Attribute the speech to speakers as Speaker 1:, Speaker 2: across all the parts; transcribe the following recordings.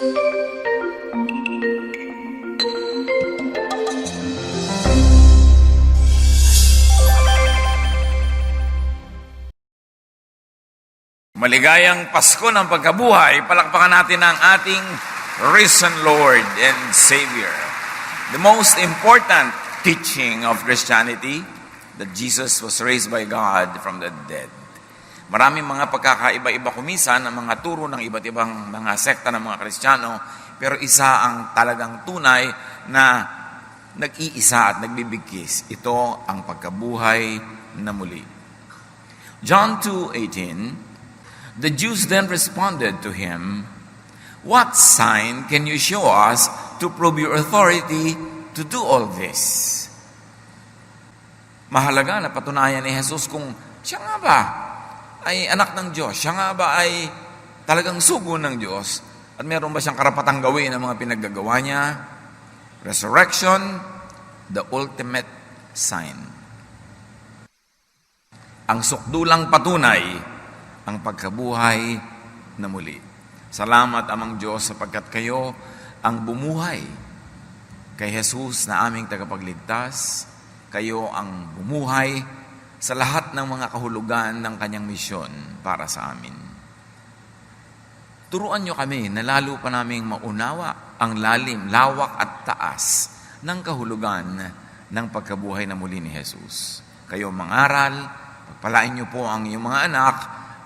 Speaker 1: Maligayang Pasko ng pagkabuhay, palakpakan natin ang ating risen Lord and Savior. The most important teaching of Christianity, that Jesus was raised by God from the dead. Maraming mga pagkakaiba-iba kumisan ng mga turo ng iba't ibang mga sekta ng mga Kristiyano, pero isa ang talagang tunay na nag-iisa at nagbibigkis. Ito ang pagkabuhay na muli. John 2:18, the Jews then responded to him, "What sign can you show us to prove your authority to do all this?" Mahalaga na patunayan ni Jesus kung siya nga ba ay anak ng Diyos, siya nga ba ay talagang sugo ng Diyos, at meron ba siyang karapatang gawin ang mga pinaggagawa niya? Resurrection, the ultimate sign. Ang sukdulang patunay, ang pagkabuhay na muli. Salamat, Amang Diyos, sapagkat kayo ang bumuhay kay Jesus na aming tagapagligtas. Kayo ang bumuhay sa lahat ng mga kahulugan ng kanyang misyon para sa amin. Turuan niyo kami na lalo pa naming maunawa ang lalim, lawak at taas ng kahulugan ng pagkabuhay na muli ni Jesus. Kayo mangaral, pagpalain niyo po ang iyong mga anak,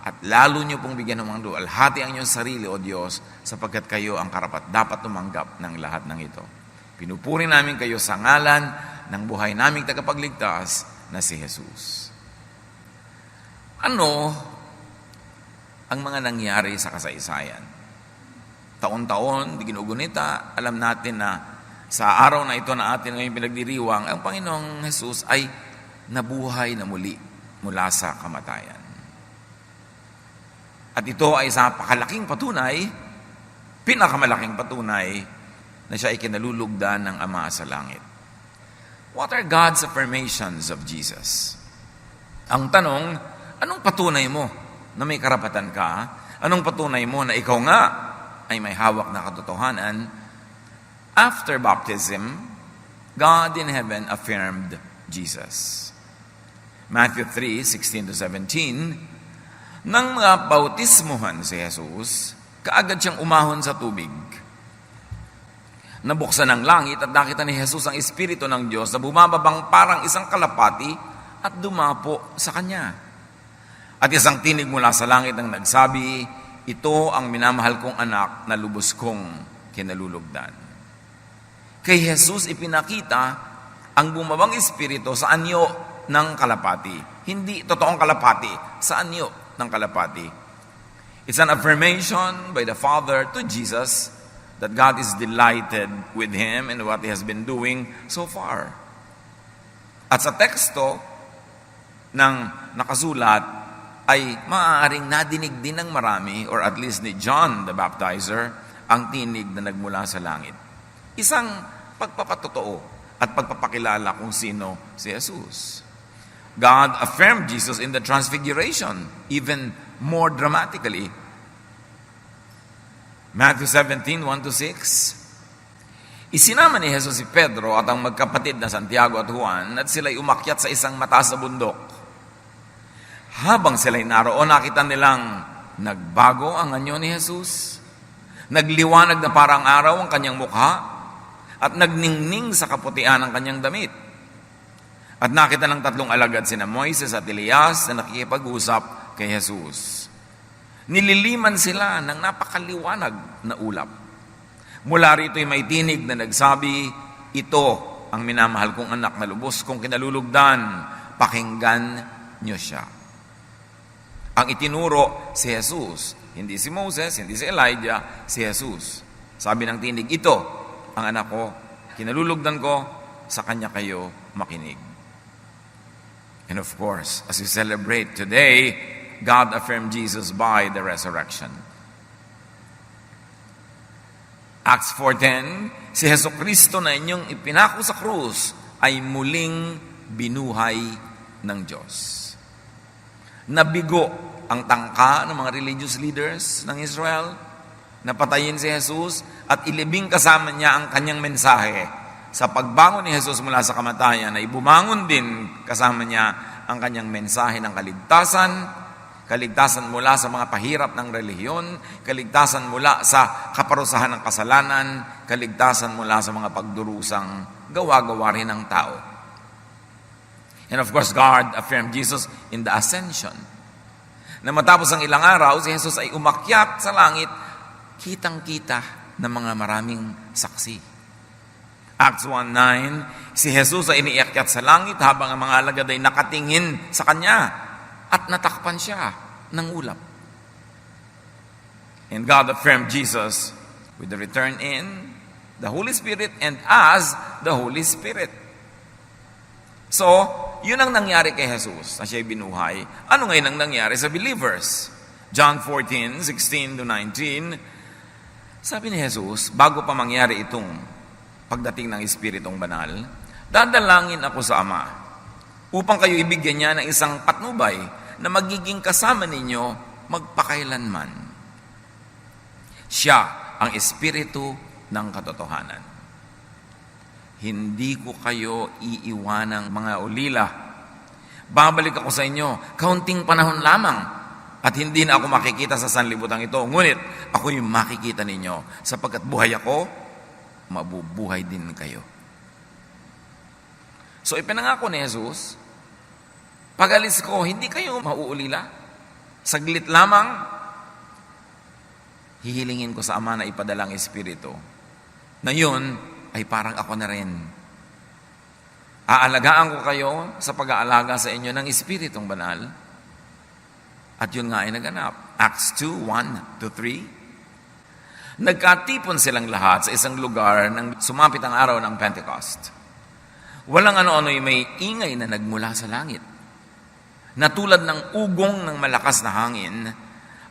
Speaker 1: at lalo niyo pong bigyan ng mga luwalhati ang inyong sarili, O Diyos, sapagkat kayo ang karapat dapat tumanggap ng lahat ng ito. Pinupuri namin kayo sa ngalan ng buhay naming tagapagligtas na si Jesus. Ano ang mga nangyari sa kasaysayan? Taon-taon, di ginugunita, alam natin na sa araw na ito na atin ngayon pinagdiriwang, ang Panginoong Jesus ay nabuhay na muli mula sa kamatayan. At ito ay sa pinakamalaking patunay na siya ay kinalulugdan ng Ama sa langit. What are God's affirmations of Jesus? Ang tanong, anong patunay mo na may karapatan ka? Anong patunay mo na ikaw nga ay may hawak na katotohanan? After baptism, God in heaven affirmed Jesus. Matthew 3:16-17, nang mga bautismuhan si Jesus, kaagad siyang umahon sa tubig. Nabuksan ang langit at nakita ni Jesus ang Espiritu ng Diyos na bumababang parang isang kalapati at dumapo sa kanya. At isang tinig mula sa langit ang nagsabi, "Ito ang minamahal kong anak na lubos kong kinalulugdan." Kay Jesus ipinakita ang bumabang Espiritu sa anyo ng kalapati. Hindi totoong kalapati, sa anyo ng kalapati. It's an affirmation by the Father to Jesus that God is delighted with him and what he has been doing so far. At sa teksto ng nakasulat ay maaaring nadinig din ng marami, or at least ni John the Baptizer, ang tinig na nagmula sa langit. Isang pagpapatotoo at pagpapakilala kung sino si Jesus. God affirmed Jesus in the Transfiguration, even more dramatically. Matthew 17:1-6. Isinama ni Jesus si Pedro at ang magkapatid na Santiago at Juan at sila'y umakyat sa isang mataas na bundok. Habang sila'y naroon, nakita nilang nagbago ang anyo ni Jesus. Nagliwanag na parang araw ang kanyang mukha at nagningning sa kaputian ang kanyang damit. At nakita ng tatlong alagad sina Moises at Elias na nakikipag-usap kay Jesus. Nililiman sila ng napakaliwanag na ulap. Mula rito'y may tinig na nagsabi, "Ito ang minamahal kong anak na lubos kong kinalulugdan, pakinggan niyo siya." Ang itinuro si Jesus, hindi si Moses, hindi si Elijah, si Jesus. Sabi ng tinig, "Ito ang anak ko, kinalulugdan ko, sa kanya kayo makinig." And of course, as we celebrate today, God affirmed Jesus by the resurrection. Acts 4:10, si Jesucristo na inyong ipinako sa krus ay muling binuhay ng Diyos. Nabigo ang tangka ng mga religious leaders ng Israel, napatayin si Jesus at ilibing kasama niya ang kanyang mensahe. Sa pagbangon ni Jesus mula sa kamatayan, ay bumangon din kasama niya ang kanyang mensahe ng kaligtasan, kaligtasan mula sa mga pahirap ng relihiyon, kaligtasan mula sa kaparusahan ng kasalanan, kaligtasan mula sa mga pagdurusang gawa-gawa rin ng tao. And of course, God affirmed Jesus in the ascension. Na matapos ang ilang araw, si Jesus ay umakyat sa langit, kitang-kita ng mga maraming saksi. Acts 1:9, si Jesus ay iniakyat sa langit habang ang mga alagad ay nakatingin sa kanya at natakpan siya ng ulap. And God affirmed Jesus with the return in the Holy Spirit and as the Holy Spirit. So, yun ang nangyari kay Jesus na siya'y binuhay. Ano ngayon ang nangyari sa believers? John 14:16-19, sabi ni Jesus, bago pa mangyari itong pagdating ng Espiritong Banal, dadalangin ako sa Ama upang kayo ibigyan niya ng isang patnubay na magiging kasama ninyo magpakailanman. Siya ang Espiritu ng katotohanan. Hindi ko kayo iiwanang mga ulila. Babalik ako sa inyo, kaunting panahon lamang, at hindi na ako makikita sa sanlibutan ito. Ngunit ako yung makikita ninyo, sapagkat buhay ako, mabubuhay din kayo. So ipinangako ni Jesus, pag-alis ko, hindi kayo mauulila. Saglit lamang, hihilingin ko sa Ama na ipadala ang Espiritu. Na yun ay parang ako na rin. Aalagaan ko kayo sa pag-aalaga sa inyo ng Espiritong Banal. At yun nga ay naganap. Acts 2:1-3. Nagkatipon silang lahat sa isang lugar nang sumapit ang araw ng Pentecost. Walang ano-ano'y may ingay na nagmula sa langit, na tulad ng ugong ng malakas na hangin,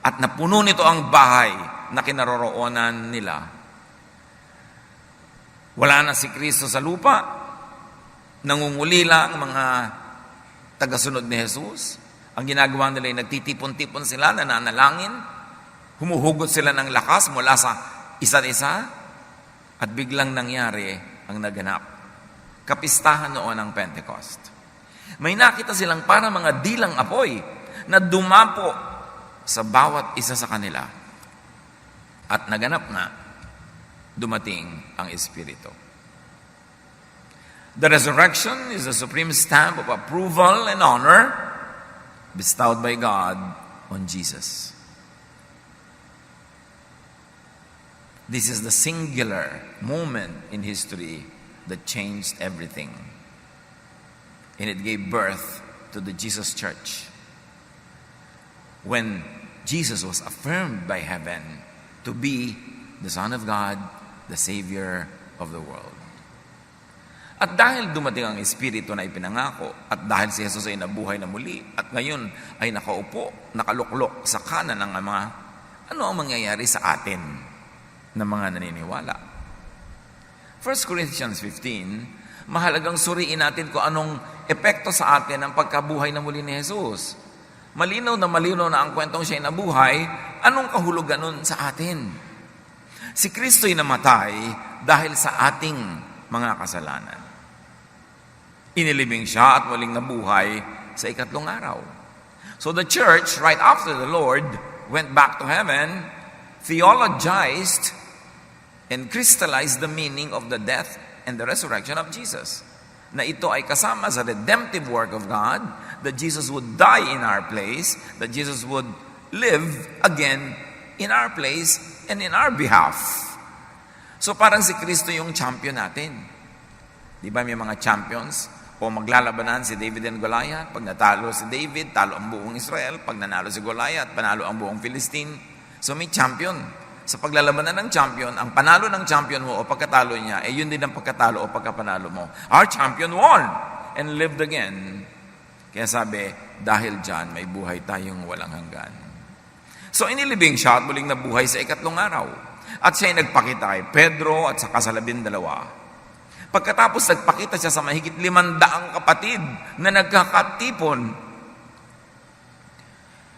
Speaker 1: at napuno nito ang bahay na kinaroroonan nila. Wala na si Kristo sa lupa, nangungulila ang mga tagasunod ni Jesus. Ang ginagawa nila ay nagtitipon-tipon sila, nananalangin, humuhugot sila ng lakas mula sa isa't isa, at biglang nangyari ang naganap. Kapistahan noon ang Pentecost. May nakita silang para mga dilang apoy na dumapo sa bawat isa sa kanila. At naganap na, dumating ang Espiritu. The resurrection is the supreme stamp of approval and honor bestowed by God on Jesus. This is the singular moment in history that changed everything. And it gave birth to the Jesus Church. When Jesus was affirmed by heaven to be the Son of God, the Savior of the world. At dahil dumating ang Espiritu na ipinangako, at dahil si Jesus ay nabuhay na muli, at ngayon ay nakaupo, nakaluklok sa kanan ng Ama, ano ang mangyayari sa atin ng mga naniniwala? 1 Corinthians 15, mahalagang suriin natin kung anong epekto sa atin ang pagkabuhay na muli ni Jesus. Malinaw na ang kwentong siya'y nabuhay, anong kahulugan nun sa atin? Si Kristo'y namatay dahil sa ating mga kasalanan. Inilibing siya at muling nabuhay sa ikatlong araw. So the church, right after the Lord went back to heaven, theologized and crystallized the meaning of the death and the resurrection of Jesus. Na ito ay kasama sa redemptive work of God, that Jesus would die in our place, that Jesus would live again in our place and in our behalf. So parang si Kristo yung champion natin. Di ba may mga champions? O maglalabanan si David and Goliath. Pag natalo si David, talo ang buong Israel. Pag nanalo si Goliath, panalo ang buong Philistine. So may champion. Sa paglalabanan ng champion, ang panalo ng champion mo o pagkatalo niya, yun din ang pagkatalo o pagkapanalo mo. Our champion won and lived again. Kaya sabi, dahil dyan, may buhay tayong walang hanggan. So inilibing siya at muling nabuhay sa ikatlong araw. At siya'y nagpakita kay Pedro at saka sa 12. Pagkatapos nagpakita siya sa mahigit 500 kapatid na nagkakatipon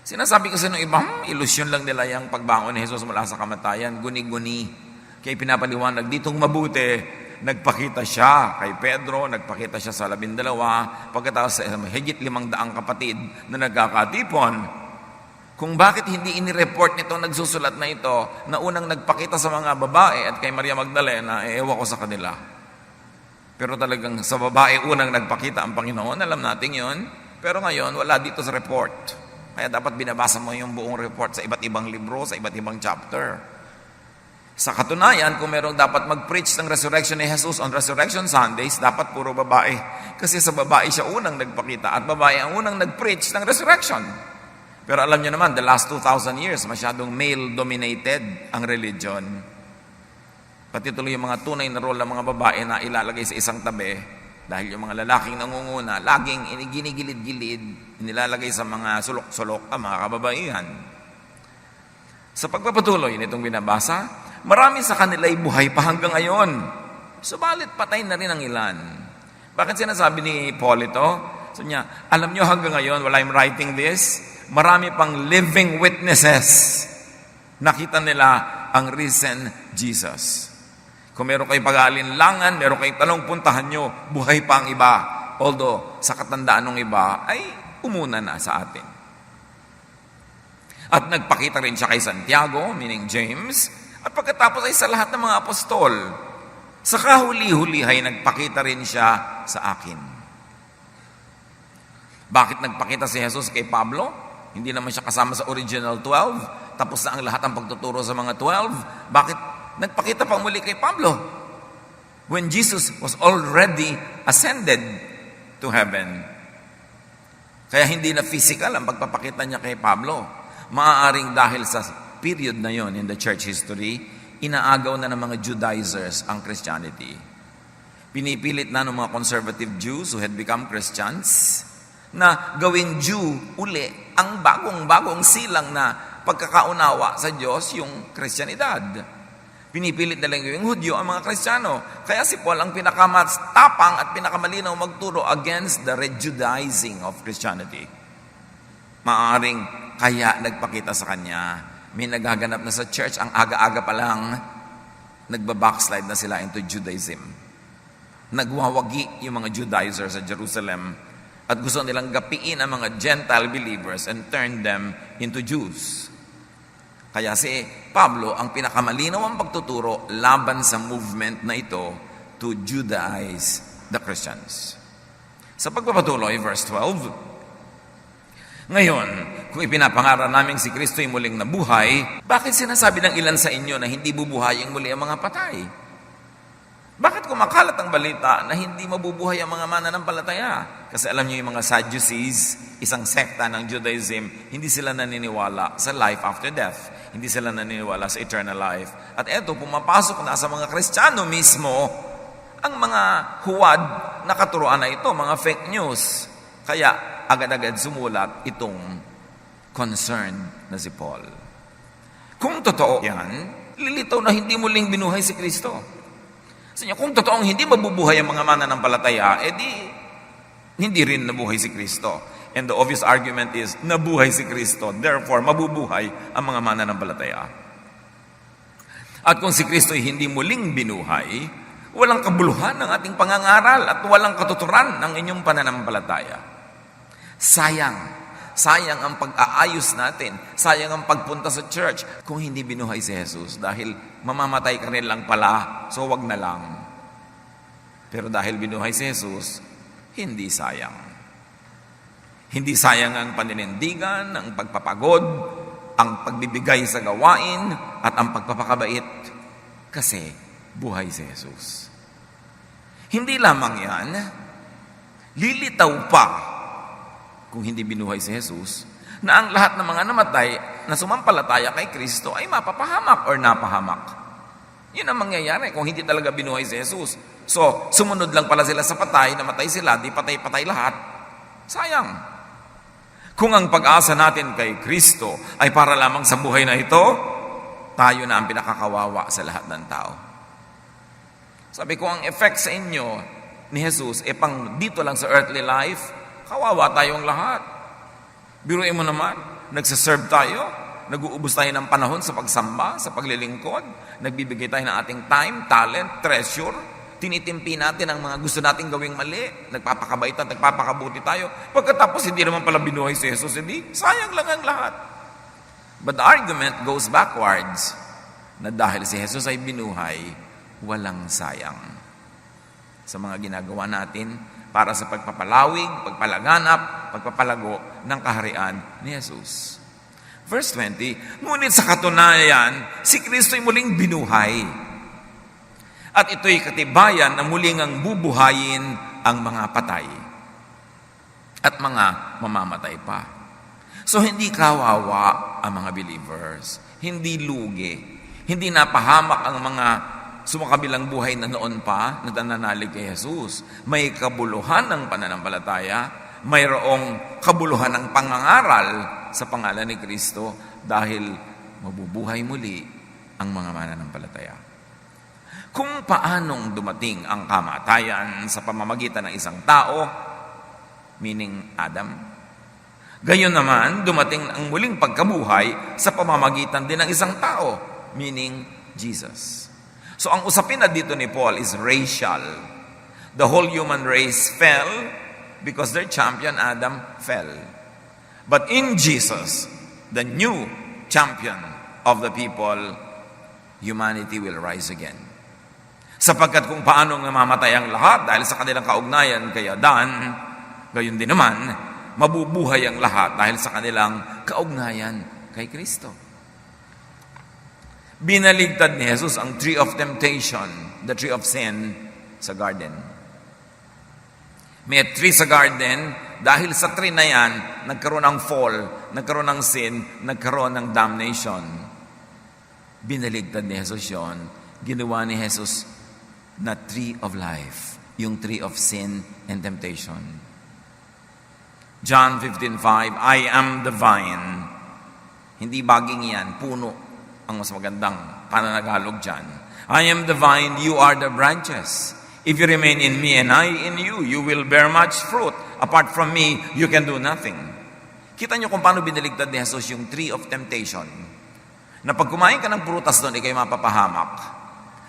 Speaker 1: Sinasabi kasi ng iba, ilusyon lang nila yung pagbangon ni Jesus mula sa kamatayan, guni-guni. Kaya pinapaliwanag, ditong mabuti, nagpakita siya kay Pedro, nagpakita siya sa 12, pagkatapos sa higit 500 kapatid na nagkakatipon. Kung bakit hindi inireport nito, nagsusulat na ito, na unang nagpakita sa mga babae at kay Maria Magdalena, ewan ko sa kanila. Pero talagang sa babae unang nagpakita ang Panginoon, alam natin yon. Pero ngayon, wala dito sa report. Kaya dapat binabasa mo yung buong report sa iba't ibang libro, sa iba't ibang chapter. Sa katunayan, kung merong dapat mag-preach ng resurrection ni Jesus on Resurrection Sundays, dapat puro babae. Kasi sa babae siya unang nagpakita at babae ang unang nag-preach ng resurrection. Pero alam niyo naman, the last 2,000 years, masyadong male-dominated ang religion. Pati tuloy yung mga tunay na role ng mga babae na ilalagay sa isang tabi. Dahil yung mga lalaking nangunguna, laging ginigilid-gilid, nilalagay sa mga sulok-sulok ang mga kababaihan. Sa pagpapatuloy nitong binabasa, marami sa kanila ay buhay pa hanggang ngayon. Subalit patay na rin ang ilan. Bakit sinasabi ni Paul ito? So niya, alam nyo hanggang ngayon, while I'm writing this, marami pang living witnesses. Nakita nila ang risen Jesus. Kung meron kayong pag-aalinlangan, meron kayong tanong, puntahan nyo, buhay pa ang iba. Although, sa katandaan ng iba, ay umuna na sa atin. At nagpakita rin siya kay Santiago, meaning James, at pagkatapos ay sa lahat ng mga apostol. Sa kahuli-huli ay nagpakita rin siya sa akin. Bakit nagpakita si Jesus kay Pablo? Hindi naman siya kasama sa original 12. Tapos na ang lahat ng pagtuturo sa mga 12. Bakit nagpakita pang muli kay Pablo? When Jesus was already ascended to heaven. Kaya hindi na physical ang pagpapakita niya kay Pablo. Maaaring dahil sa period na yon in the church history, inaagaw na ng mga Judaizers ang Christianity. Pinipilit na ng mga conservative Jews who had become Christians na gawing Jew uli ang bagong-bagong silang na pagkakaunawa sa Diyos, yung Kristyanidad. Pinipilit na lang gawing Hudyo ang mga Kristiyano. Kaya si Paul ang pinakamatapang at pinakamalinaw magturo against the rejudaizing of Christianity. Maaring kaya nagpakita sa kanya, may nagaganap na sa church, ang aga-aga pa lang, nagbabackslide na sila into Judaism. Nagwawagi yung mga Judaizers sa Jerusalem at gusto nilang gapiin ang mga Gentile believers and turn them into Jews. Kaya si Pablo ang pinakamalinaw ang pagtuturo laban sa movement na ito to Judaize the Christians. Sa pagpapatuloy, verse 12, ngayon, kung ipinapangaral namin si Kristo ay muling nabuhay, bakit sinasabi ng ilan sa inyo na hindi bubuhayin muli ang mga patay? Bakit kumakalat ang balita na hindi mabubuhay ang mga mananampalataya? Kasi alam niyo yung mga Sadducees, isang sekta ng Judaism, hindi sila naniniwala sa life after death. Hindi sila naniniwala sa eternal life. At eto, pumapasok na sa mga Kristiyano mismo ang mga huwad na katuruan na ito, mga fake news. Kaya agad-agad sumulat itong concerned na si Paul. Kung totoo yan, lilitaw na hindi muling binuhay si Kristo. Kung totoong hindi mabubuhay ang mga mananampalataya, edi hindi rin nabuhay si Kristo. And the obvious argument is, nabuhay si Kristo, therefore mabubuhay ang mga mananampalataya. At kung si Kristo ay hindi muling binuhay, walang kabuluhan ng ating pangangaral at walang katuturan ng inyong pananampalataya. Sayang ang pag-aayos natin, sayang ang pagpunta sa church kung hindi binuhay si Jesus dahil mamamatay ka rin lang pala, so wag na lang. Pero dahil binuhay si Jesus, hindi sayang. Hindi sayang ang paninindigan, ang pagpapagod, ang pagbibigay sa gawain, at ang pagpapakabait kasi buhay si Jesus. Hindi lamang yan, lilitaw pa kung hindi binuhay si Jesus, na ang lahat ng mga namatay na sumampalataya kay Kristo ay mapapahamak or napahamak. Yun ang mangyayari kung hindi talaga binuhay si Jesus. So, sumunod lang pala sila sa patay, namatay sila, di patay-patay lahat. Sayang. Kung ang pag-asa natin kay Kristo ay para lamang sa buhay na ito, tayo na ang pinakakawawa sa lahat ng tao. Sabi ko, ang effect sa inyo ni Jesus, pang dito lang sa earthly life, kawawa tayong lahat. Biruin mo naman, Nagsaserve tayo, nag-uubos tayo ng panahon sa pagsamba, sa paglilingkod, nagbibigay tayo ng ating time, talent, treasure, tinitimpi natin ang mga gusto nating gawing mali, nagpapakabait at nagpapakabuti tayo. Pagkatapos, hindi naman pala binuhay si Jesus, hindi, sayang lang ang lahat. But the argument goes backwards, na dahil si Jesus ay binuhay, walang sayang sa mga ginagawa natin para sa pagpapalawig, pagpalaganap, pagpapalago ng kaharian ni Jesus. Verse 20, ngunit sa katunayan, si Kristo'y muling binuhay. At ito'y katibayan na muling ang bubuhayin ang mga patay at mga mamamatay pa. So hindi kawawa ang mga believers, hindi lugi, hindi napahamak ang mga sumakabilang buhay na noon pa na nananalig kay Jesus. May kabuluhan ng pananampalataya, mayroong kabuluhan ng pangangaral sa pangalan ni Kristo dahil mabubuhay muli ang mga mananampalataya. Kung paanong dumating ang kamatayan sa pamamagitan ng isang tao, meaning Adam, gayon naman dumating ang muling pagkabuhay sa pamamagitan din ng isang tao, meaning Jesus. So ang usapin na dito ni Paul is racial. The whole human race fell because their champion Adam fell. But in Jesus, the new champion of the people, humanity will rise again. Sapagkat kung paano namamatay ang lahat dahil sa kanilang kaugnayan kay Adan, gayon din naman, mabubuhay ang lahat dahil sa kanilang kaugnayan kay Kristo. Binaligtad ni Jesus ang tree of temptation, the tree of sin, sa garden. May tree sa garden, dahil sa tree na yan, nagkaroon ng fall, nagkaroon ng sin, nagkaroon ng damnation. Binaligtad ni Jesus yon. Ginawa ni Jesus na tree of life, yung tree of sin and temptation. John 15:5, I am the vine. Hindi baging yan, puno ang mas magandang pananagalog dyan. I am the vine, you are the branches. If you remain in me and I in you, you will bear much fruit. Apart from me, you can do nothing. Kita nyo kung paano binaligtad ni Jesus yung tree of temptation. Na pag kumain ka ng prutas doon, ikay mapapahamak.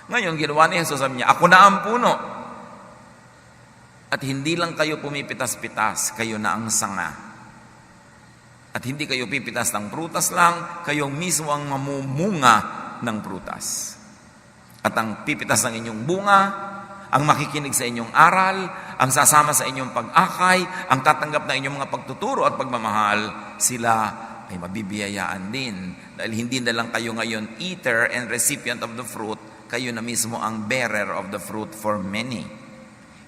Speaker 1: Ngayon, ginawa ni Jesus, sabi niya, ako na ang puno. At hindi lang kayo pumipitas-pitas, kayo na ang sanga. At hindi kayo pipitas ng prutas lang, kayo mismo ang mamumunga ng prutas. At ang pipitas ng inyong bunga, ang makikinig sa inyong aral, ang sasama sa inyong pag-akay, ang tatanggap na inyong mga pagtuturo at pagmamahal, sila ay mabibiyayaan din. Dahil hindi na lang kayo ngayon eater and recipient of the fruit, kayo na mismo ang bearer of the fruit for many.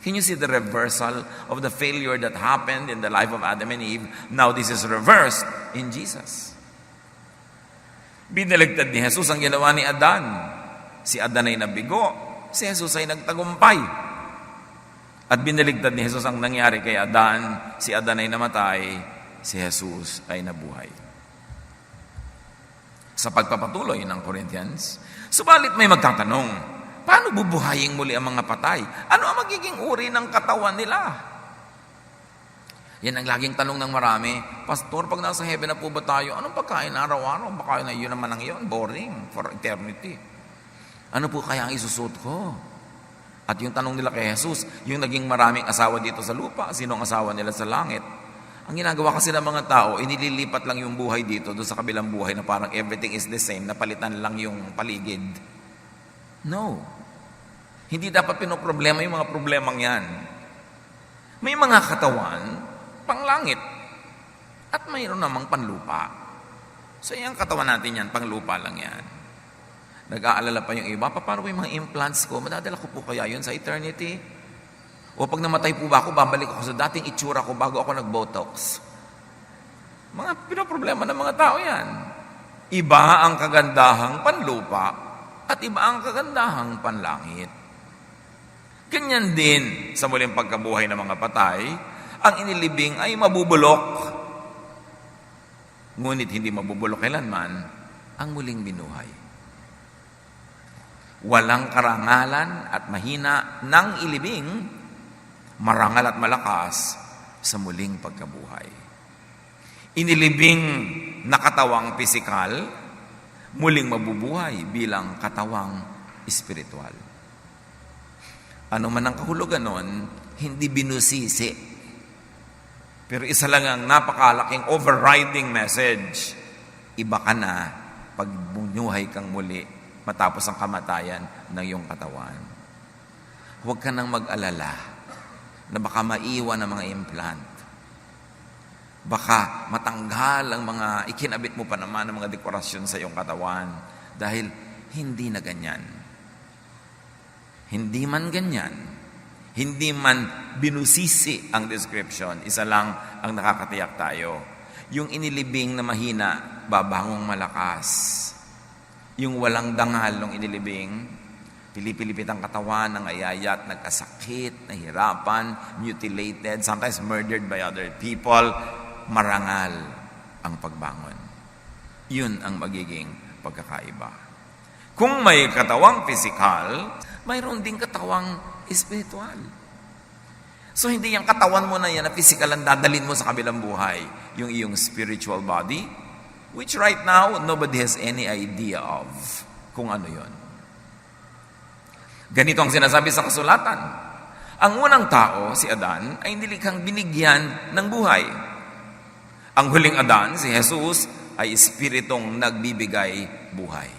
Speaker 1: Can you see the reversal of the failure that happened in the life of Adam and Eve? Now this is reversed in Jesus. Binaligtad ni Jesus ang ginawa ni Adan. Si Adan ay nabigo, si Jesus ay nagtagumpay. At binaligtad ni Jesus ang nangyari kay Adan, si Adan ay namatay, si Jesus ay nabuhay. Sa pagpapatuloy ng Corinthians, subalit may magtatanong, paano bubuhayin muli ang mga patay? Ano ang magiging uri ng katawan nila? Yan ang laging tanong ng marami. Pastor, pag nasa heaven na po ba tayo, anong pagkain araw-araw? Baka na yun naman ang yun, boring for eternity. Ano po kaya ang isusot ko? At yung tanong nila kay Jesus, yung naging maraming asawa dito sa lupa, sino ang asawa nila sa langit? Ang ginagawa kasi ng mga tao, inililipat lang yung buhay dito, doon sa kabilang buhay na parang everything is the same, napalitan lang yung paligid. No. Hindi dapat pinoproblema yung mga problemang yan. May mga katawan, panglangit, at mayroon namang panlupa. So yung katawan natin yan, panglupa lang yan. Nag-aalala pa yung iba, paano yung mga implants ko? Madadala ko po kaya yun sa eternity? O pag namatay po ba ako, babalik ako sa dating itsura ko bago ako nag-botox? Mga pinoproblema ng mga tao yan. Iba ang kagandahang panlupa at iba ang kagandahang panlangit. Ganyan din sa muling pagkabuhay ng mga patay, ang inilibing ay mabubulok. Ngunit hindi mabubulok kailanman ang muling binuhay. Walang karangalan at mahina ng ilibing, marangal at malakas sa muling pagkabuhay. Inilibing na katawang pisikal, muling mabubuhay bilang katawang espiritual. Ano man ang kahulugan nun, hindi binusisi. Pero isa lang ang napakalaking overriding message. Iba ka na pag bunyuhay kang muli matapos ang kamatayan ng iyong katawan. Huwag ka nang mag-alala na baka maiwan ang mga implant. Baka matanggal ang mga ikinabit mo pa naman ng mga dekorasyon sa iyong katawan dahil hindi na ganyan. Hindi man ganyan, hindi man binusisi ang description, isa lang ang nakakatiyak tayo. Yung inilibing na mahina, babangong malakas. Yung walang dangal ng inilibing, pilipilipit ang katawan, nangayayat, nagkasakit, nahirapan, mutilated, sometimes murdered by other people, marangal ang pagbangon. Yun ang magiging pagkakaiba. Kung may katawang physical, mayroon ding katawang espiritual. So hindi yung katawan mo na yan na physical ang dadalhin mo sa kabilang buhay. Yung iyong spiritual body, which right now, nobody has any idea of kung ano yon. Ganito ang sinasabi sa kasulatan. Ang unang tao, si Adan, ay nilikhang binigyan ng buhay. Ang huling Adan, si Jesus, ay espiritong nagbibigay buhay.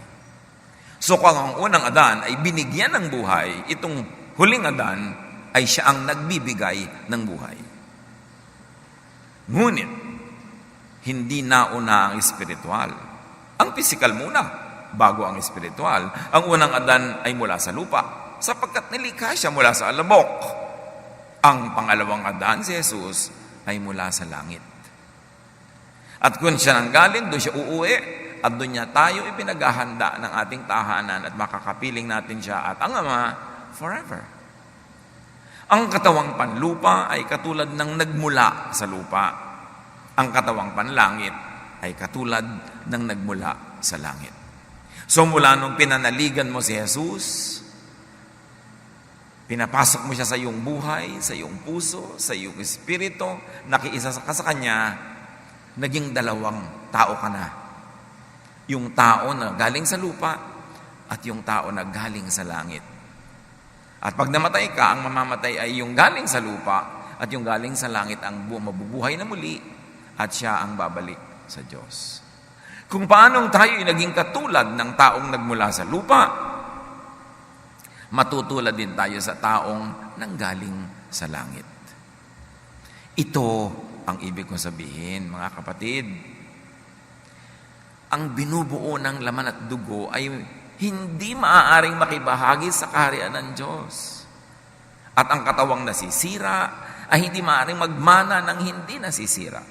Speaker 1: So kung ang unang Adan ay binigyan ng buhay, itong huling Adan ay siya ang nagbibigay ng buhay. Ngunit, hindi nauna ang espiritual. Ang physical muna, bago ang espiritual. Ang unang Adan ay mula sa lupa, sapagkat nilikha siya mula sa alabok. Ang pangalawang Adan, si Jesus, ay mula sa langit. At kung siya nanggaling, doon siya uuwi, at doon niya tayo ipinaghahanda ng ating tahanan at makakapiling natin siya at ang Ama forever. Ang katawang panlupa ay katulad ng nagmula sa lupa. Ang katawang panlangit ay katulad ng nagmula sa langit. So mula nung pinanaligan mo si Jesus, pinapasok mo siya sa iyong buhay, sa iyong puso, sa iyong espiritu, nakiisa ka sa Kanya, naging dalawang tao ka na. Yung tao na galing sa lupa at yung tao na galing sa langit. At pag namatay ka, ang mamamatay ay yung galing sa lupa at yung galing sa langit ang mabubuhay na muli at siya ang babalik sa Diyos. Kung paanong tayo ay naging katulad ng taong nagmula sa lupa, matutulad din tayo sa taong nanggaling sa langit. Ito ang ibig kong sabihin, mga kapatid. Ang binubuo ng laman at dugo ay hindi maaaring makibahagi sa kaharian ng Diyos. At ang katawang nasisira ay hindi maaaring magmana ng hindi nasisira.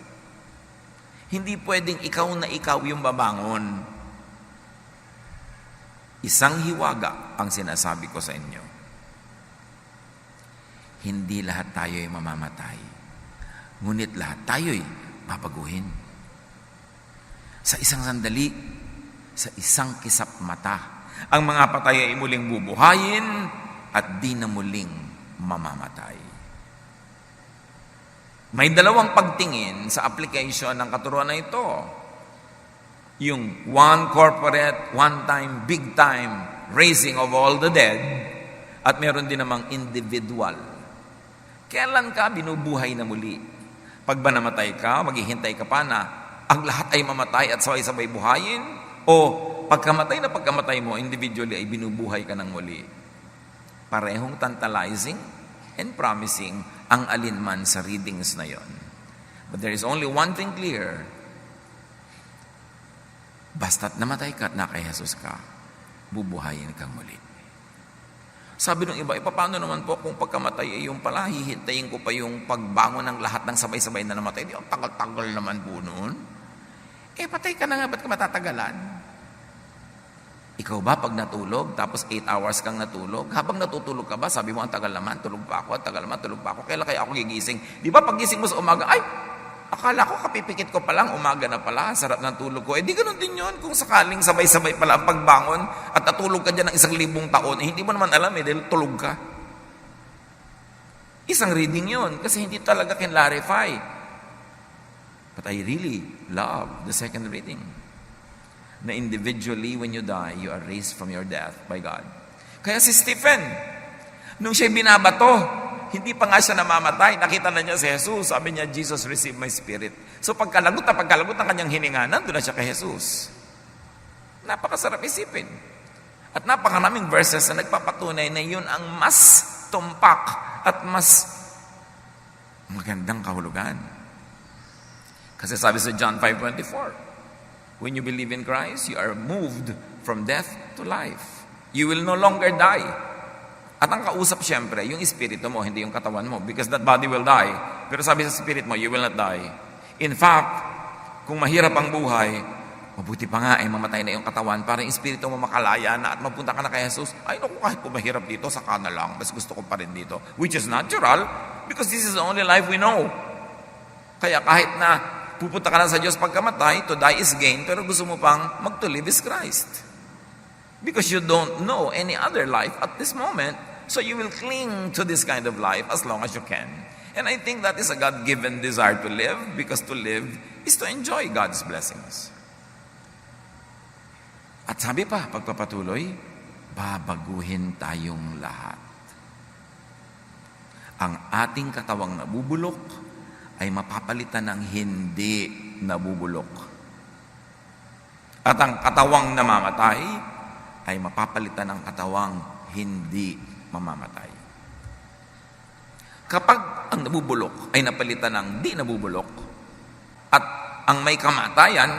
Speaker 1: Hindi pwedeng ikaw yung babangon. Isang hiwaga ang sinasabi ko sa inyo. Hindi lahat tayo ay mamamatay. Ngunit lahat tayo ay babaguhin. Sa isang sandali, sa isang kisap mata, ang mga patay ay muling bubuhayin at di na muling mamamatay. May dalawang pagtingin sa application ng katuruan na ito. Yung one corporate, one time, big time raising of all the dead at meron din namang individual. Kailan ka binubuhay na muli? Pag ba namatay ka, maghihintay ka pa na ang lahat ay mamatay at sabay-sabay buhayin? O pagkamatay mo, individually ay binubuhay ka ng muli? Parehong tantalizing and promising ang alinman sa readings na yon. But there is only one thing clear. Basta't namatay ka at na kay Jesus ka, bubuhayin kang muli. Sabi ng iba, paano naman po kung pagkamatay ay yung pala, hihintayin ko pa yung pagbangon ng lahat ng sabay-sabay na namatay? Di, ang tagal-tagal naman po noon. Patay ka na nga, ba't ka matatagalan? Ikaw ba pag natulog, tapos 8 hours kang natulog, habang natutulog ka ba, sabi mo, ang tagal naman, tulog pa ako, tulog pa ako, kailan kaya ako gigising? Di ba pag gising mo sa umaga, ay, akala ko kapipikit ko pa lang, umaga na pala, sarap ng tulog ko. Di ganun din yun, kung sakaling sabay-sabay pala ang pagbangon, at natulog ka dyan ng 1,000 taon, hindi mo naman alam dahil tulog ka. Isang reading yun, kasi hindi talaga kinlarify. But I really love the second reading. Na individually, when you die, you are raised from your death by God. Kaya si Stephen, nung siya'y binabato, hindi pa nga siya namamatay, nakita na niya si Jesus, sabi niya, Jesus, receive my spirit. So pagkalagot ng kanyang hininga, nandun na siya kay Jesus. Napakasarap isipin. At napakaraming verses na nagpapatunay na yun ang mas tumpak at mas magandang kahulugan. Kasi sabi sa John 5:24, when you believe in Christ, you are moved from death to life. You will no longer die. At ang kausap siyempre, yung espiritu mo, hindi yung katawan mo. Because that body will die. Pero sabi sa spirit mo, you will not die. In fact, kung mahirap ang buhay, mabuti pa nga ay mamatay na yung katawan para yung espiritu mo makalaya na at mapunta ka na kay Jesus. Ay, naku, kahit po mahirap dito, saka na lang. Mas gusto ko pa rin dito. Which is natural because this is the only life we know. Kaya kahit na pupunta ka na sa Diyos pagkamatay, to die is gain, pero gusto mo pang mag-to live is Christ. Because you don't know any other life at this moment, so you will cling to this kind of life as long as you can. And I think that is a God-given desire to live, because to live is to enjoy God's blessings. At sabi pa, pagpapatuloy, babaguhin tayong lahat. Ang ating katawang nabubulok ay mapapalitan ng hindi nabubulok. At ang katawang namamatay ay mapapalitan ng katawang hindi mamamatay. Kapag ang nabubulok ay napalitan ng di nabubulok, at ang may kamatayan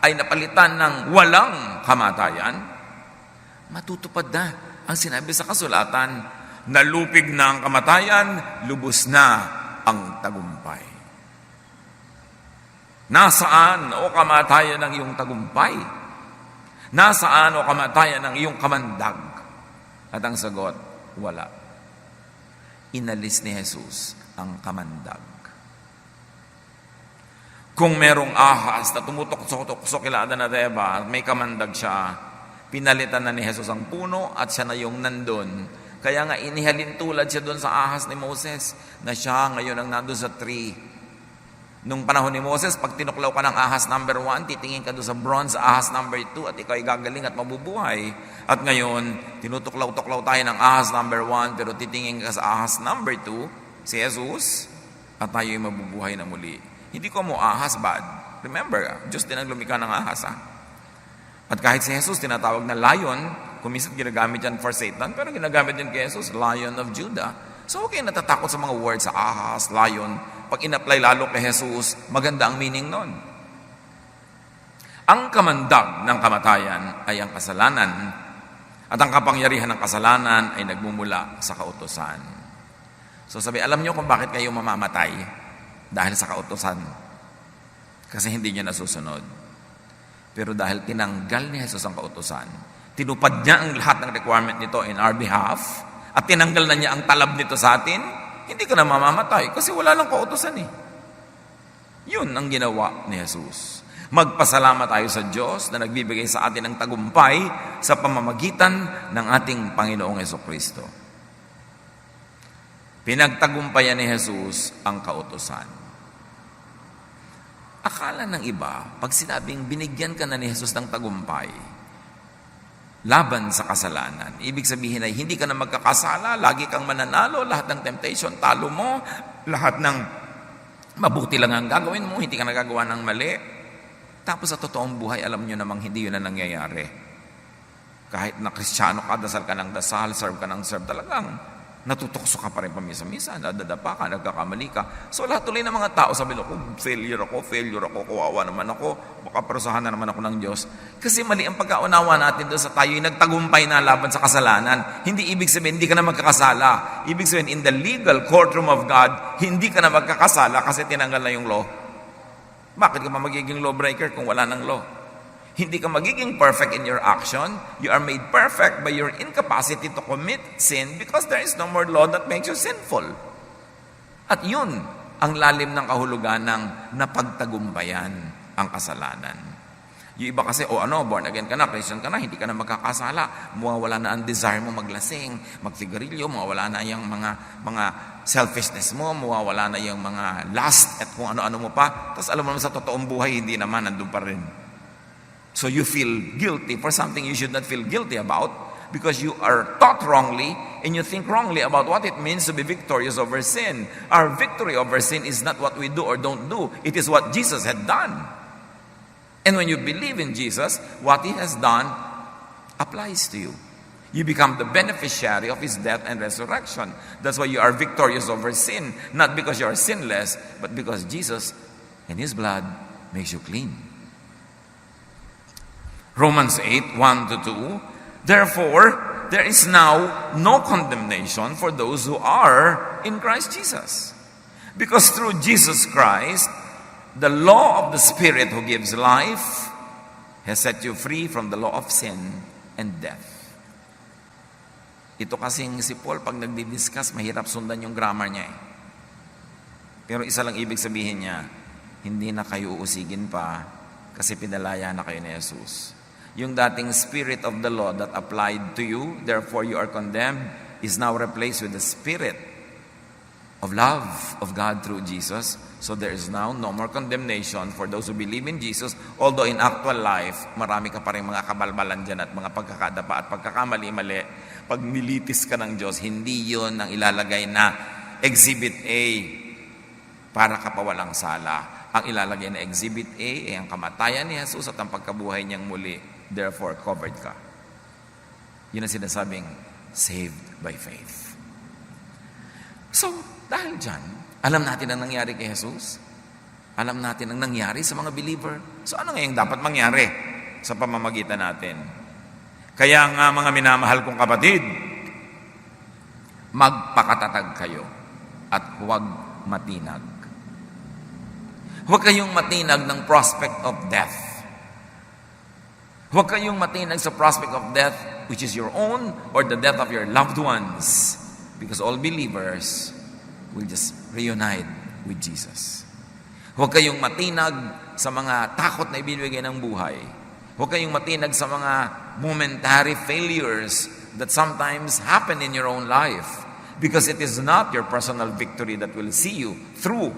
Speaker 1: ay napalitan ng walang kamatayan, matutupad na ang sinabi sa kasulatan, nalupig na ang kamatayan, lubos na ang tagumpay. Nasaan o kamatayan ang iyong tagumpay? Nasaan o kamatayan ang iyong kamandag? At ang sagot, wala. Inalis ni Jesus ang kamandag. Kung merong ahas na tumutok-sok kila Adan at Eva at may kamandag siya, pinalitan na ni Jesus ang puno at siya na yung nandun. Kaya nga inihalin tulad siya doon sa ahas ni Moses na siya ngayon ang nandun sa tree. Nung panahon ni Moses, pag tinuklaw ka ng ahas number 1, titingin ka doon sa bronze ahas number 2 at ikaw ay gagaling at mabubuhay. At ngayon, tinutuklaw-tuklaw tayo ng ahas number 1 pero titingin ka sa ahas number 2, si Jesus, at tayo ay mabubuhay na muli. Hindi ko mo ahas bad. Remember, Diyos din ang lumikha ng ahas. At kahit si Jesus tinatawag na lion, kuminsan ginagamit yan for Satan, pero ginagamit din kay Jesus, Lion of Judah. So okay, natatakot sa mga words sa ahas, lion. Pag in-apply lalo kay Jesus, maganda ang meaning nun. Ang kamandag ng kamatayan ay ang kasalanan, at ang kapangyarihan ng kasalanan ay nagmumula sa kautusan. So sabi, alam niyo kung bakit kayo mamamatay? Dahil sa kautusan. Kasi hindi niya nasusunod. Pero dahil tinanggal ni Jesus ang kautusan, tinupad niya ang lahat ng requirement nito in our behalf, at tinanggal na niya ang talab nito sa atin, hindi ka na mamamatay kasi wala lang kautusan eh. Yun ang ginawa ni Jesus. Magpasalamat tayo sa Diyos na nagbibigay sa atin ng tagumpay sa pamamagitan ng ating Panginoong Jesucristo. Pinagtagumpayan ni Jesus ang kautusan. Akala ng iba, pag sinabing binigyan ka na ni Jesus ng tagumpay, laban sa kasalanan. Ibig sabihin ay hindi ka na magkakasala, lagi kang mananalo, lahat ng temptation, talo mo, lahat ng mabuti lang ang gagawin mo, hindi ka nagagawa ng mali. Tapos sa totoong buhay, alam nyo namang hindi yun na nangyayari. Kahit na Kristiyano ka, dasal ka ng dasal, serve ka ng serve, talagang natutokso ka pa rin pamisa-misa, nadadapa ka, nagkakamali ka. So lahat tuloy ng mga tao, sabi ko, failure ako, kawawa naman ako, baka parusahan na naman ako ng Diyos. Kasi mali ang pagkaunawa natin doon sa tayo'y nagtagumpay na laban sa kasalanan. Hindi ibig sabihin, hindi ka na magkakasala. Ibig sabihin, in the legal courtroom of God, hindi ka na magkakasala kasi tinanggal na yung law. Bakit ka magiging lawbreaker kung wala ng law? Hindi ka magiging perfect in your action. You are made perfect by your incapacity to commit sin because there is no more law that makes you sinful. At yun ang lalim ng kahulugan ng napagtagumpayan ang kasalanan. Yung iba kasi, born again ka na, Christian ka na, hindi ka na magkakasala. Mawawala na ang desire mo maglasing, magsigarilyo, mawawala na yung mga selfishness mo, mawawala na yung mga lust at kung ano-ano mo pa. Tapos alam mo naman sa totoong buhay, hindi naman, nandun pa rin. So you feel guilty for something you should not feel guilty about because you are taught wrongly and you think wrongly about what it means to be victorious over sin. Our victory over sin is not what we do or don't do. It is what Jesus had done. And when you believe in Jesus, what He has done applies to you. You become the beneficiary of His death and resurrection. That's why you are victorious over sin. Not because you are sinless, but because Jesus and His blood makes you clean. Romans 8, 1-2. Therefore, there is now no condemnation for those who are in Christ Jesus. Because through Jesus Christ, the law of the Spirit who gives life has set you free from the law of sin and death. Ito kasing si Paul, pag nagdi-discuss, mahirap sundan yung grammar niya eh. Pero isa lang ibig sabihin niya, hindi na kayo uusigin pa kasi pinalaya na kayo ni Jesus. Yung dating spirit of the law that applied to you, therefore you are condemned, is now replaced with the spirit of love of God through Jesus. So there is now no more condemnation for those who believe in Jesus. Although in actual life, marami ka pa rin mga kabalbalan dyan at mga pagkakadapa at pagkakamali-mali. Pag nilitis ka ng Diyos, hindi yun ang ilalagay na Exhibit A para ka pa walang sala. Ang ilalagay na Exhibit A ay ang kamatayan ni Jesus at ang pagkabuhay niyang muli. Therefore, covered ka. Yun ang sinasabing saved by faith. So, dahil dyan, alam natin ang nangyari kay Jesus. Alam natin ang nangyari sa mga believer. So ano ngayong dapat mangyari sa pamamagitan natin? Kaya nga mga minamahal kong kapatid, magpakatatag kayo at huwag matinag. Huwag kayong matinag ng prospect of death. Huwag kayong matinag sa prospect of death which is your own or the death of your loved ones. Because all believers will just reunite with Jesus. Huwag kayong matinag sa mga takot na ibibigay ng buhay. Huwag kayong matinag sa mga momentary failures that sometimes happen in your own life. Because it is not your personal victory that will see you through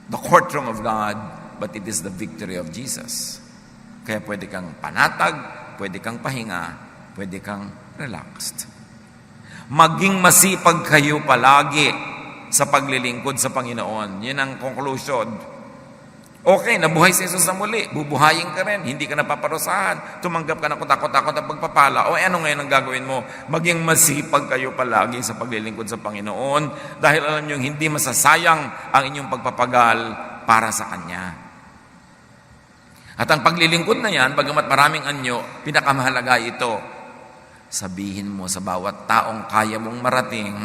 Speaker 1: the courtroom of God, but it is the victory of Jesus. Kaya pwede kang panatag, pwede kang pahinga, pwede kang relaxed. Maging masipag kayo palagi sa paglilingkod sa Panginoon. Yun ang conclusion. Okay, nabuhay si Jesus sa muli. Bubuhayin ka rin. Hindi ka napaparusahan. Tumanggap ka na kutakot-takot ang pagpapala. O ano ngayon ang gagawin mo? Maging masipag kayo palagi sa paglilingkod sa Panginoon dahil alam nyo, hindi masasayang ang inyong pagpapagal para sa Kanya. At ang paglilingkod na yan, bagamat maraming anyo, pinakamahalaga ito. Sabihin mo sa bawat taong kaya mong marating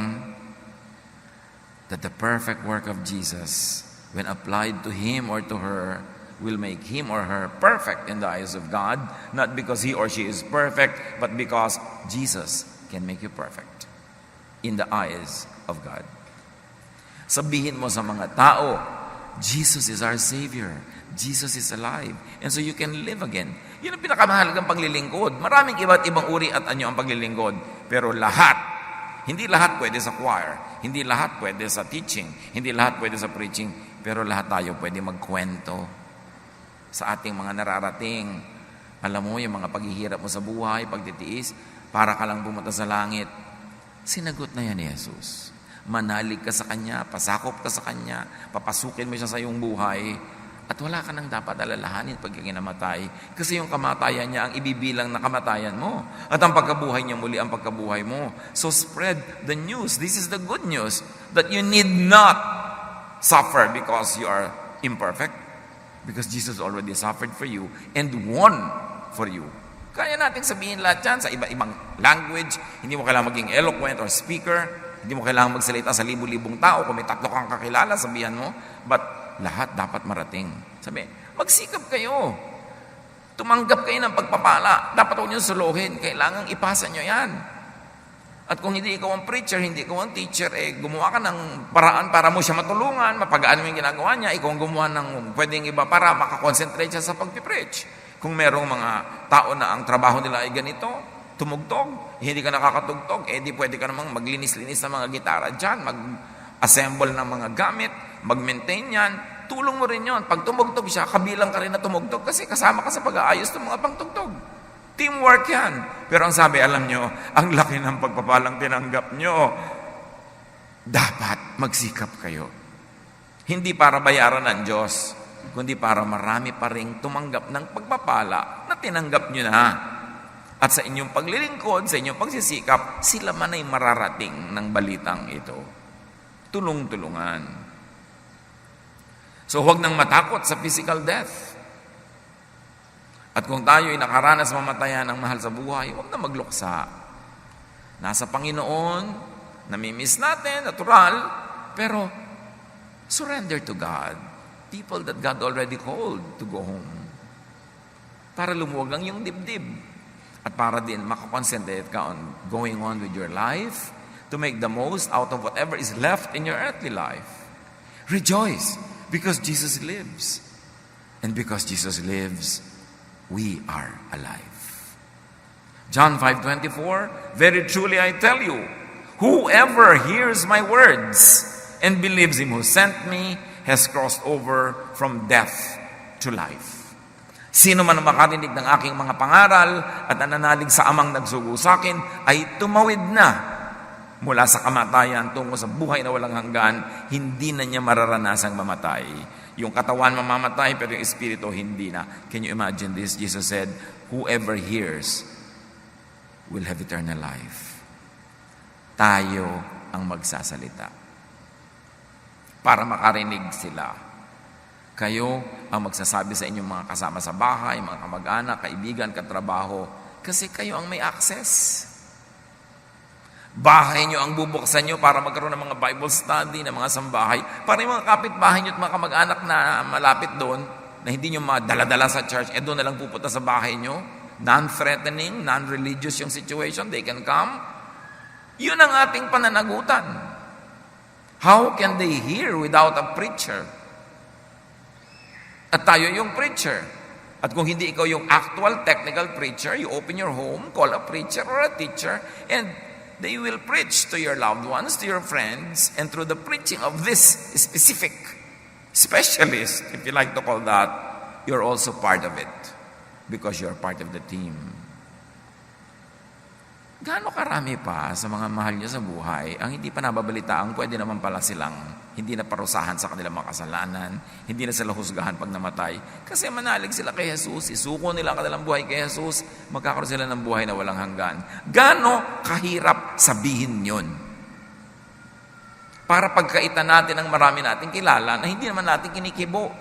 Speaker 1: that the perfect work of Jesus, when applied to him or to her, will make him or her perfect in the eyes of God, not because he or she is perfect, but because Jesus can make you perfect in the eyes of God. Sabihin mo sa mga tao, Jesus is our Savior. Jesus is alive. And so you can live again. Yun ang pinakamahalagang paglilingkod. Maraming iba't ibang uri at anyo ang paglilingkod. Pero lahat, hindi lahat pwede sa choir. Hindi lahat pwede sa teaching. Hindi lahat pwede sa preaching. Pero lahat tayo pwede magkwento sa ating mga nararating. Alam mo, yung mga paghihirap mo sa buhay, pagtitiis, para ka lang pumunta sa langit. Sinagot na yan ni Jesus. Manalig ka sa Kanya, pasakop ka sa Kanya, papasukin mo siya sa iyong buhay, at wala ka nang dapat alalahanin pag namatay. Kasi yung kamatayan niya ang ibibilang na kamatayan mo. At ang pagkabuhay niya muli ang pagkabuhay mo. So spread the news. This is the good news. That you need not suffer because you are imperfect. Because Jesus already suffered for you and won for you. Kaya natin sabihin lahat yan sa iba-ibang language. Hindi mo kailangan maging eloquent or speaker. Hindi mo kailangan magsalita sa libu-libong tao. Kung may 3 kang kakilala, sabihan mo. But lahat dapat marating. Sabi, magsikap kayo. Tumanggap kayo ng pagpapala. Dapat huwag nyo suluhin. Kailangang ipasa nyo yan. At kung hindi ikaw ang preacher, hindi ikaw ang teacher, gumawa ka ng paraan para mo siya matulungan, mapagaan mo yung ginagawa niya, ikaw ang gumawa ng pwedeng iba para makakonsentrate siya sa pagpipreach. Kung merong mga tao na ang trabaho nila ay ganito, tumugtog, hindi ka nakakatugtog, di pwede ka namang maglinis-linis ng mga gitara dyan, mag-assemble ng mga gamit, mag-maintain yan, tulong mo rin yon. Pag tumugtog siya, kabilang ka rin na tumugtog kasi kasama ka sa pag-aayos ng mga pangtugtog. Teamwork yan. Pero ang sabi, alam nyo, ang laki ng pagpapalang tinanggap nyo. Dapat magsikap kayo. Hindi para bayaran ng Diyos, kundi para marami pa ring tumanggap ng pagpapala na tinanggap nyo na. At sa inyong paglilingkod, sa inyong pagsisikap, sila man ay mararating ng balitang ito. Tulong-tulungan. So huwag nang matakot sa physical death. At kung tayo ay nakaranas mamatayan ng mahal sa buhay, huwag na magluksa. Nasa Panginoon, namimiss natin, natural, pero surrender to God. People that God already called to go home. Para lumuwag ang iyong dibdib. At para din makakonsentrate ka on going on with your life to make the most out of whatever is left in your earthly life. Rejoice because Jesus lives. And because Jesus lives, we are alive. John 5:24, very truly I tell you, whoever hears my words and believes him who sent me has crossed over from death to life. Sino man ang makarinig ng aking mga pangaral at nananalig sa amang nagsugo sa akin ay tumawid na mula sa kamatayan tungo sa buhay na walang hanggan, hindi na niya mararanasang mamatay. Yung katawan mamamatay, pero yung espiritu hindi na. Can you imagine this? Jesus said, whoever hears will have eternal life. Tayo ang magsasalita. Para makarinig sila. Kayo ang magsasabi sa inyong mga kasama sa bahay, mga kamag-anak, kaibigan, katrabaho, kasi kayo ang may access. Bahay nyo ang bubuksan nyo para magkaroon ng mga Bible study, ng mga sambahay, para yung mga kapitbahay nyo at mga kamag-anak na malapit doon, na hindi nyo madala-dala sa church, doon na lang pupunta sa bahay nyo, non-threatening, non-religious yung situation, they can come. Yun ang ating pananagutan. How can they hear without a preacher? At tayo yung preacher. At kung hindi ikaw yung actual technical preacher, you open your home, call a preacher or a teacher, and they will preach to your loved ones, to your friends, and through the preaching of this specific specialist, if you like to call that, you're also part of it because you're part of the team. Gaano karami pa sa mga mahal niyo sa buhay ang hindi pa nababalitaan, pwede naman pala silang hindi na parusahan sa kanilang mga kasalanan, hindi na sila husgahan pag namatay, kasi manalig sila kay Jesus, isuko nila ang kanilang buhay kay Jesus, magkakaroon sila ng buhay na walang hanggan. Gaano kahirap sabihin yun? Para pagkaitan natin ang marami nating kilala na hindi naman natin kinikibo.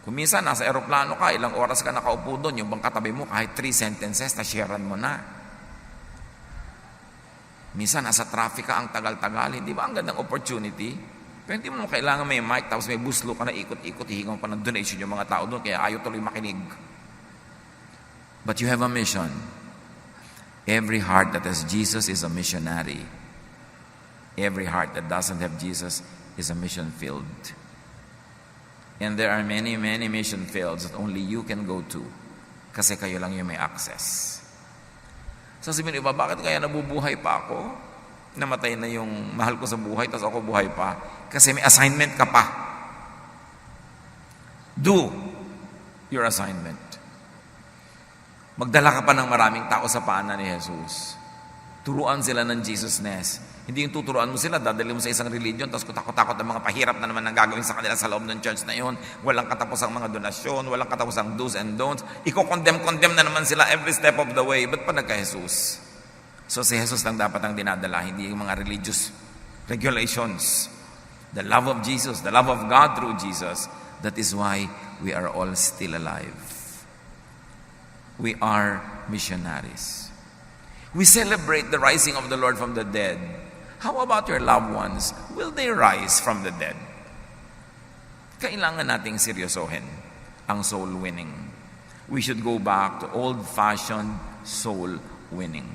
Speaker 1: Kung minsan nasa eroplano ka, ilang oras ka nakaupo doon, yung bang katabi mo kahit 3 sentences na sharean mo na. Minsan nasa traffic ka, ang tagal-tagal, hindi ba ang gandang opportunity? Pero hindi mo kailangan may mic, tapos may buslo ka na ikot-ikot, hihingan pa ng donation yung mga tao doon, kaya ayaw tuloy makinig. But you have a mission. Every heart that has Jesus is a missionary. Every heart that doesn't have Jesus is a mission field. And there are many, many mission fields that only you can go to kasi kayo lang yung may access. Sasabihin iba, bakit kaya nabubuhay pa ako? Namatay na yung mahal ko sa buhay, tapos ako buhay pa. Kasi may assignment ka pa. Do your assignment. Magdala ka pa ng maraming tao sa paanan ni Jesus. Turuan sila ng Jesusness. Hindi yung tuturuan mo sila, dadali mo sa isang religion, tapos kutakot-takot ang mga pahirap na naman ang gagawin sa kanila sa loob ng church na yun. Walang katapusang mga donasyon, walang katapusang do's and don'ts. Iko-condemn na naman sila every step of the way. Ba't pa nagka-Jesus? So si Jesus lang dapat ang dinadala, hindi yung mga religious regulations. The love of Jesus, the love of God through Jesus. That is why we are all still alive. We are missionaries. We celebrate the rising of the Lord from the dead. How about your loved ones? Will they rise from the dead? Kailangan nating seryosohin ang soul winning. We should go back to old-fashioned soul winning.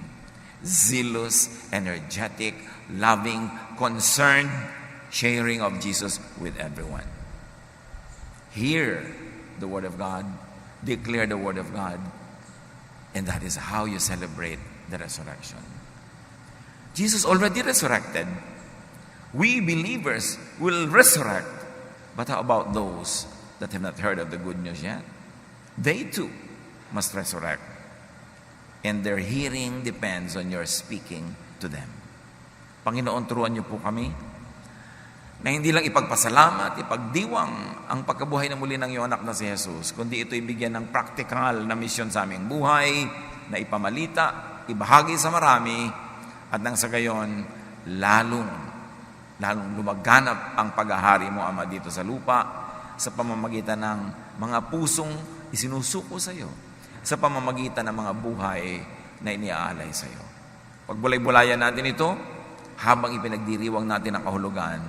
Speaker 1: Zealous, energetic, loving, concerned, sharing of Jesus with everyone. Hear the Word of God, declare the Word of God, and that is how you celebrate the resurrection. Jesus already resurrected. We believers will resurrect. But how about those that have not heard of the good news yet? They too must resurrect. And their hearing depends on your speaking to them. Panginoon, turuan niyo po kami na hindi lang ipagpasalamat, ipagdiwang ang pagkabuhay na muli ng iyong anak na si Jesus, kundi ito'y bigyan ng practical na misyon sa aming buhay, na ipamalita, ibahagi sa marami, at nang sa gayon, lalong lumaganap ang paghahari mo, Ama, dito sa lupa, sa pamamagitan ng mga pusong isinusuko sa iyo, sa pamamagitan ng mga buhay na iniaalay sa iyo. Pagbulay-bulayan natin ito, habang ipinagdiriwang natin ang kahulugan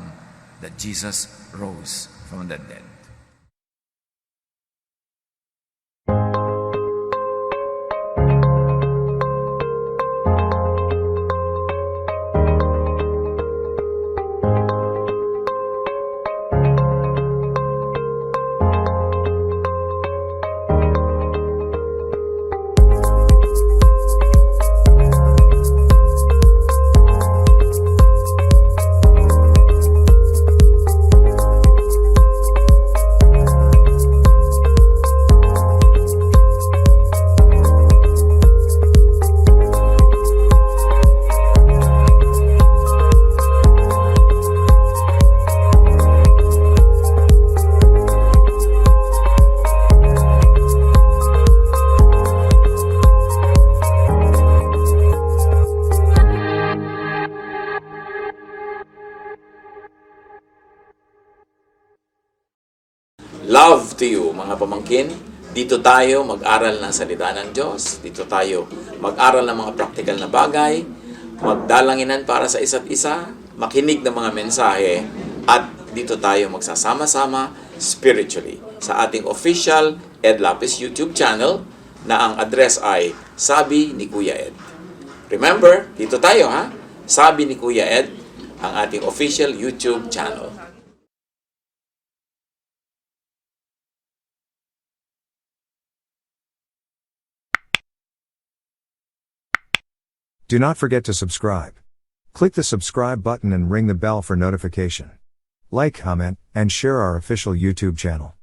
Speaker 1: that Jesus rose from the dead. Love to you, mga pamangkin. Dito tayo mag-aral ng salita ng Diyos. Dito tayo mag-aral ng mga practical na bagay, magdalanginan para sa isa't isa, makinig ng mga mensahe, at dito tayo magsasama-sama spiritually sa ating official Ed Lapis YouTube channel na ang address ay Sabi ni Kuya Ed. Remember, dito tayo ha, Sabi ni Kuya Ed, ang ating official YouTube channel.
Speaker 2: Do not forget to subscribe. Click the subscribe button and ring the bell for notification. Like, comment, and share our official YouTube channel.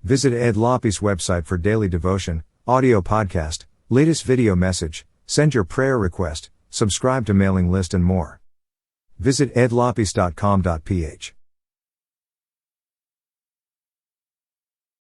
Speaker 2: Visit Ed Lapis website for daily devotion, audio podcast, latest video message, send your prayer request, subscribe to mailing list and more. Visit edlapis.com.ph.